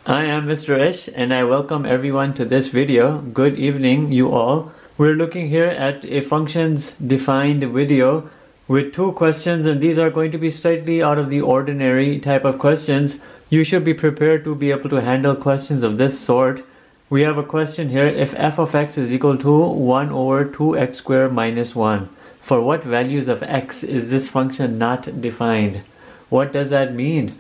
I am Mr. Ish and I welcome everyone to this video. Good evening, you all. We're looking here at a functions defined video with two questions, and these are going to be slightly out of the ordinary type of questions. You should be prepared to be able to handle questions of this sort. We have a question here: if f of x is equal to 1 over 2x squared minus 1, for what values of x is this function not defined? What does that mean?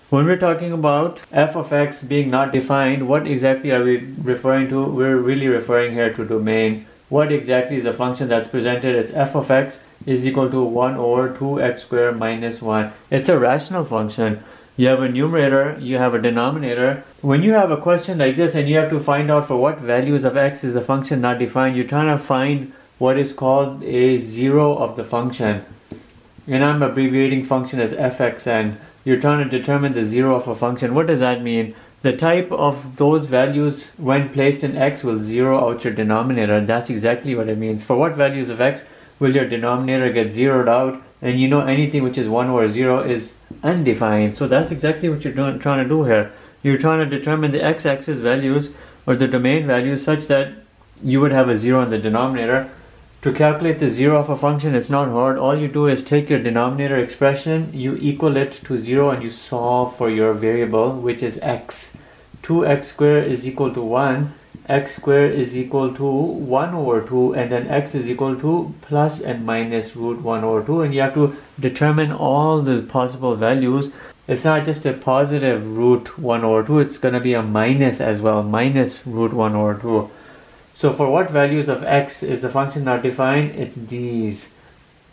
When we're talking about f of x being not defined, what exactly are we referring to? We're really referring here to domain. What exactly is the function that's presented? It's f of x is equal to 1 over 2x squared minus 1. It's a rational function. You have a numerator, you have a denominator. When you have a question like this and you have to find out for what values of x is the function not defined, you're trying to find what is called a zero of the function. And I'm abbreviating function as fxn. You're trying to determine the zero of a function. What does that mean? The type of those values when placed in x will zero out your denominator. That's exactly what it means. For what values of x will your denominator get zeroed out? And you know anything which is 1 over 0 is undefined. So that's exactly what you're trying to do here. You're trying to determine the x-axis values or the domain values such that you would have a 0 in the denominator. To calculate the zero of a function, it's not hard. All you do is take your denominator expression, you equal it to 0, and you solve for your variable, which is x. 2x squared is equal to 1, x squared is equal to 1 over 2, and then x is equal to plus and minus root 1 over 2, and you have to determine all the possible values. It's not just a positive root 1 over 2, it's going to be a minus as well, minus root 1 over 2. So for what values of x is the function not defined? It's these.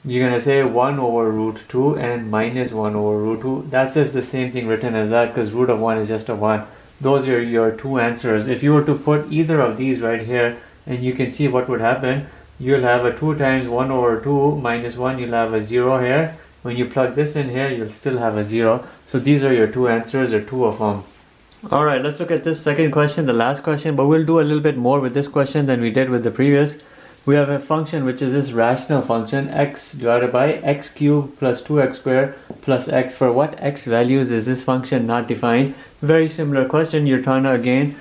You're going to say 1 over root 2 and minus 1 over root 2. That's just the same thing written as that because root of 1 is just a 1. Those are your two answers. If you were to put either of these right here, and you can see what would happen, you'll have a 2 times 1 over 2 minus 1, you'll have a 0 here. When you plug this in here, you'll still have a 0. So these are your two answers, or two of them. Alright, let's look at this second question, the last question, but we'll do a little bit more with this question than we did with the previous. We have a function which is this rational function, x divided by x cubed plus 2x squared plus x. For what x values is this function not defined? Very similar question. You're trying to again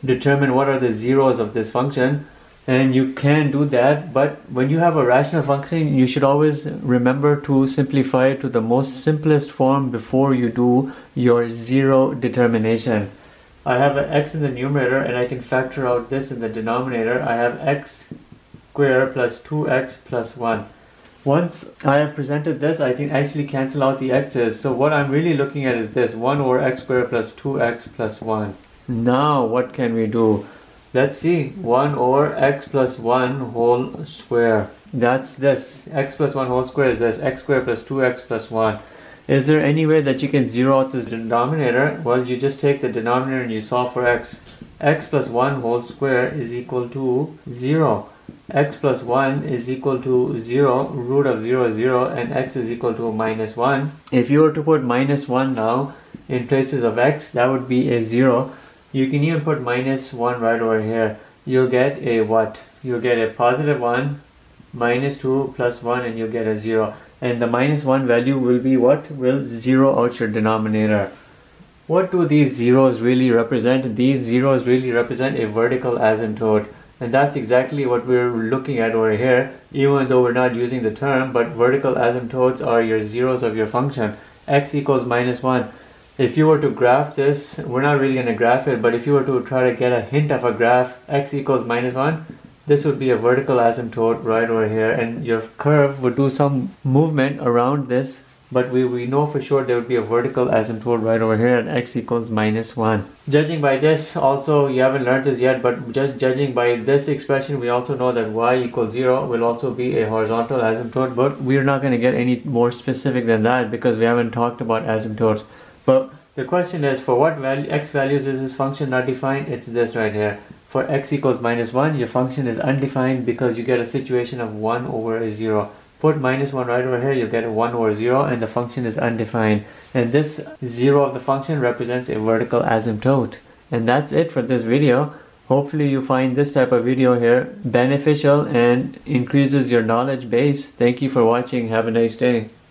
determine what are the zeros of this function, and you can do that, but when you have a rational function, you should always remember to simplify it to the most simplest form before you do your zero determination. I have an x in the numerator and I can factor out this in the denominator. I have x squared plus 2x plus 1. Once I have presented this, I can actually cancel out the x's. So what I'm really looking at is this: 1 over x squared plus 2x plus 1. Now what can we do? Let's see, 1 over x plus 1 whole square. That's this. X plus 1 whole square is this. X squared plus 2x plus 1. Is there any way that you can zero out this denominator? Well, you just take the denominator and you solve for x. X plus 1 whole square is equal to 0. X plus 1 is equal to 0. Root of 0 is 0, and x is equal to minus 1. If you were to put minus 1 now in places of x, that would be a 0. You can even put minus 1 right over here. You'll get a what? You'll get a positive 1, minus 2 plus 1, and you'll get a 0. And the minus 1 value will be what? Will zero out your denominator. What do these zeros really represent? These zeros really represent a vertical asymptote. And that's exactly what we're looking at over here, even though we're not using the term, but vertical asymptotes are your zeros of your function. X equals minus 1. If you were to graph this, we're not really going to graph it, but if you were to try to get a hint of a graph, x equals minus 1, this would be a vertical asymptote right over here, and your curve would do some movement around this, but we know for sure there would be a vertical asymptote right over here at x equals minus 1. Judging by this, also, you haven't learned this yet, but judging by this expression, we also know that y equals 0 will also be a horizontal asymptote, but we're not going to get any more specific than that because we haven't talked about asymptotes. But the question is, for what value x values is this function not defined? It's this right here. For x equals minus 1, your function is undefined because you get a situation of 1 over a 0. Put minus 1 right over here, you'll get a 1 over 0, and the function is undefined. And this 0 of the function represents a vertical asymptote. And that's it for this video. Hopefully you find this type of video here beneficial and increases your knowledge base. Thank you for watching. Have a nice day.